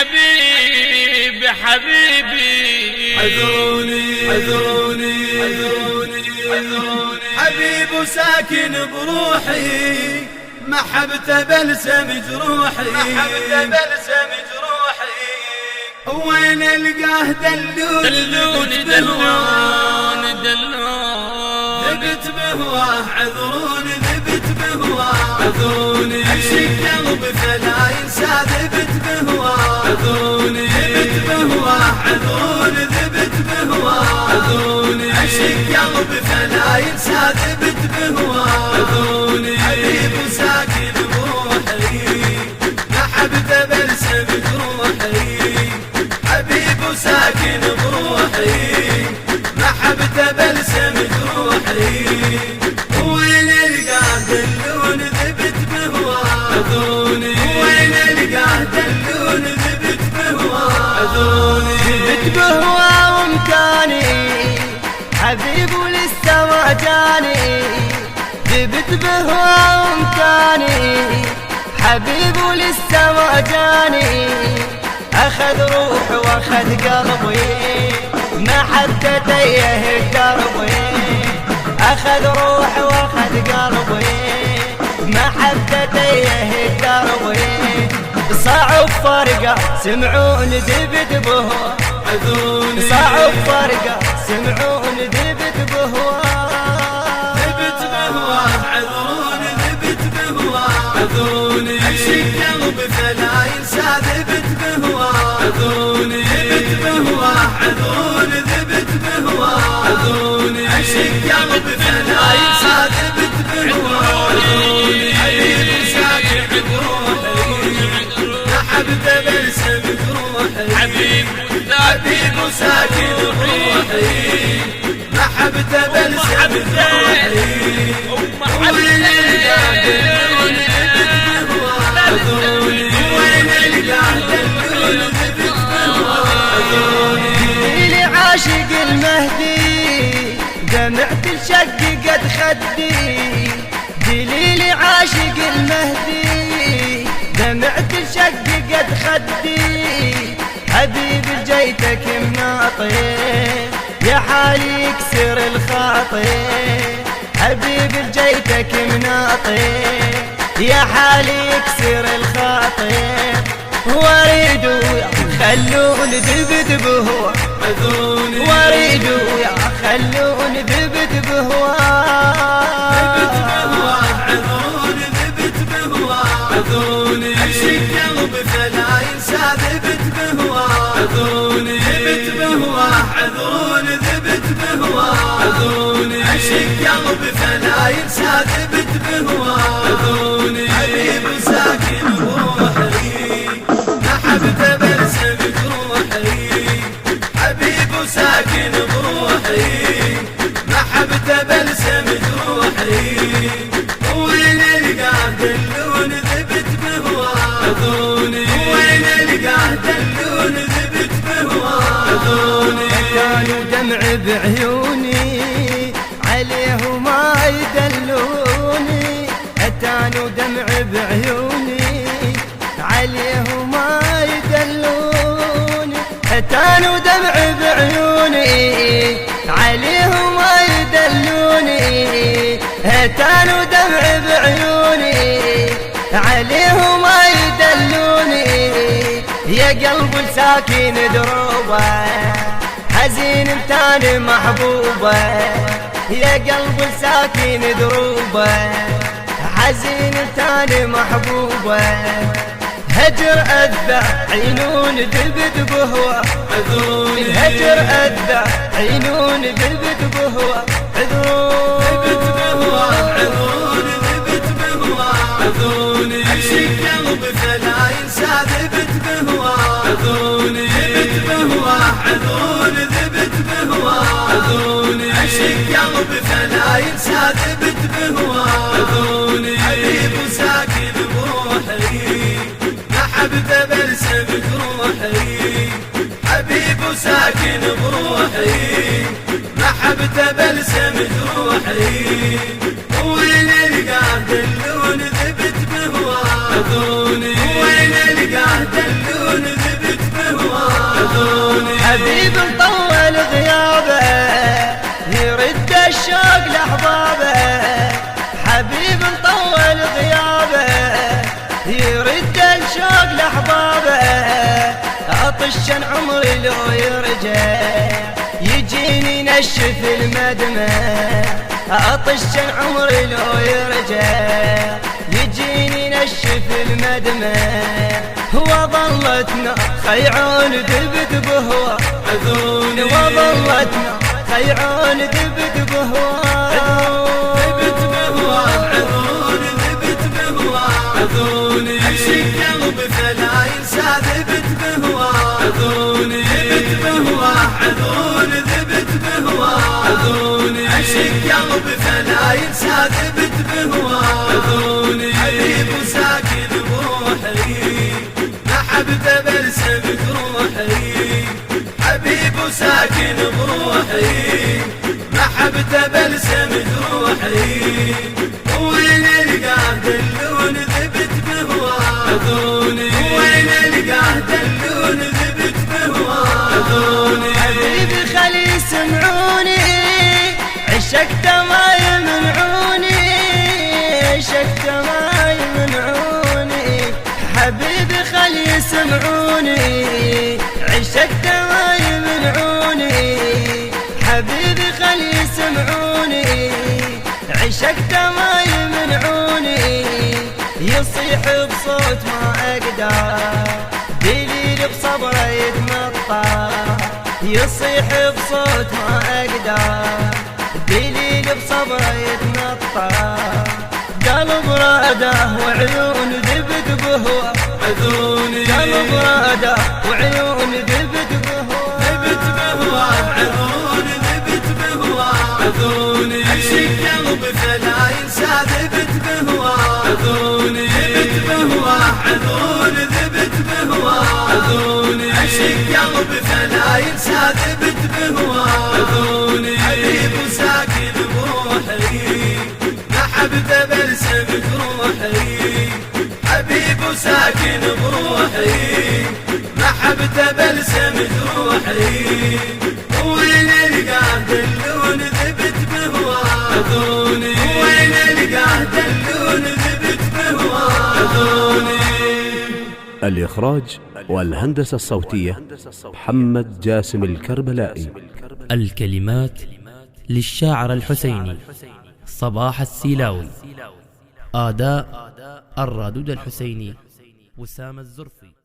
حبيبي حبيبي عذروني عذروني عذروني عذروني حبيب ساكن بروحي محبته بلسم جروحي محبته بلسم جروحي وين القاه دلوني دلوني دلوني دلوني ذبت بهواه عذروني ذبت بهواه عذروني عشق قلبي فلا ينسى ذبت بهواه عذروني ذبت بهواه عذروني ذبت بهواه عذروني عشق قلبي فلا ينسى ذبت بهواه عذروني حبيب ساكن بروحي محبته بلسم جروحي حبيب ساكن بروحي محبته بلسم جروحي وين القاه دلوني ذبت بهواه عذروني وين القاه دلوني ذبت بهواه عذروني ذبت بهواه ومكاني حبيب ولسه ما جاني ذبت بهواه ومكاني حبيب ولسه ما جاني أخذ روحي وأخذ قلبي محبته يهد دربي أخذ روحي وأخذ قلبي محبته يهد دربي صعب فرقة سمعوني ذبت بهواه عذروني صعب فرقة سمعوني ذبت بهواه ذبت بهواه عذروني ذبت بهواه عذروني عشق قلبي فلا ينسى ذبت بهواه عذروني ذبت بهواه عذروني ذبت بهواه عذروني عشق قلبي فلا ينسى ذبت بهواه عذروني حبيب ساكن بروحي محبته بلسم جروحي حبيب ساكن بروحي محبته بلسم جروحي وين القاه دلوني ذبت بهواه عذروني وين القاه دلوني ذبت بهواه عذروني لي عاشق المهدي دمعت الشق قد خدي دليلي عاشق المهدي دمعت الشق قد خدي حبيب جيتك مناطي يا حالي يكسر الخاطي حبيب جيتك مناطي يا حالي يكسر الخاطي واريد خلوني ذبت بهواه عذروني واريد خلوني ذبت بهواه ذبت بهواه عذروني ذبت بهواه عذروني عشق قلبي فلا ينسى ذبت بهواه عذروني ذبت بهواه عذروني ذبت بهواه عذروني عشق قلبي فلا ينسى ذبت بهواه عذروني حبيب ساكن بروحي محبته بلسم جروحي حبيب ساكن بروحي محبته بلسم جروحي وين القاه دلوني ذبت بهواه عذروني وين القاه دلوني ذبت بهواه عذروني كانوا دمع بعيوني عليه ما يدلوني اتانوا دمع بعيوني عليه ما يدلوني اتانوا دمع بعيوني عليه ما يدلوني اتانوا دمع بعيوني عليه ما يدلوني يا قلب الساكن دروبه حزين متاني محبوبه يا قلب الساكن دروبه حزين متاني محبوبه هجر أذى عينون ذبت بهواه عذروني الهجر أذى عينون ذبت بهواه ذبت بهواه عذروني ذبت بهواه عذروني عشق قلبي فلا ينسى ذبت بهواه عذروني ذبت بهواه عذروني ذبت بهواه عذروني عشق قلبي فلا ينسى ذبت بهواه عذروني حبيب ساكن بروحي محبته بلسم جروحي حبيب ساكن بروحي محبته بلسم جروحي وين القاه دلوني ذبت بهواه عذروني وين القاه دلوني ذبت عذوني حبيب مطول غيابه يرد الشوق لأحبابه، حبيب مطول غيابه يرد الشوق لأحبابه، أطشن عمري لو يرجع يجيني نشف المدمع، أطشن عمري لو يرجع يجيني نشف المدمع، هو ظلتنا خيعون ذبت بهوى عذوني وظلتنا خيعون ذبت بهوى ذبت بهوى عذوني ذبت بهوى عذوني عشق قلبي فلا ينسى ذبت بهوى عذوني ذبت بهوى عذوني ذبت بهوى عذوني عشق قلبي فلا ينسى ذبت بهوى عذوني حبيب ساكن بروحي محبته بلسمك روحي حبيب ساكن بروحي محبته بلسمك روحي وين القاه دلون ذبت بهوى عذوني وين القاه دلون ذبت بهوى عذوني حبيبي خلي يسمعوني عشقت ما يمنعوني عشقت ما يمنعوني حبيبي خلي يسمعوني عشقت ما يمنعوني حبيبي خلي يسمعوني عشقت ما يمنعوني يصيح بصوت ما أقدر دليل بصبره يتمطى يصيح بصوت ما أقدر دليل بصبره يتمطى قلب راده وعيون ذبت بهوى عذوني قلب راده وعيون ذبت بهوى ذبت بهوى عذوني ذبت بهوى عذوني عشق قلبي فلا ينسى ذبت بهوى عذوني ذبت بهوى عذوني ذبت بهوى عذوني عشق قلبي فلا ينسى ذبت بهوى عذوني حبيب ساكن بروحي محبته بلسمك روحي حبيب ساكن بروحي محبته بلسمك روحي وين القاه دلون ذبت بهوى عذوني وين القاه دلون ذبت بهوى عذوني. الإخراج والهندسة الصوتية محمد جاسم الكربلائي. الكلمات للشاعر الحسيني صباح السيلاوي. أداء الرادود الحسيني وسام الزرفي.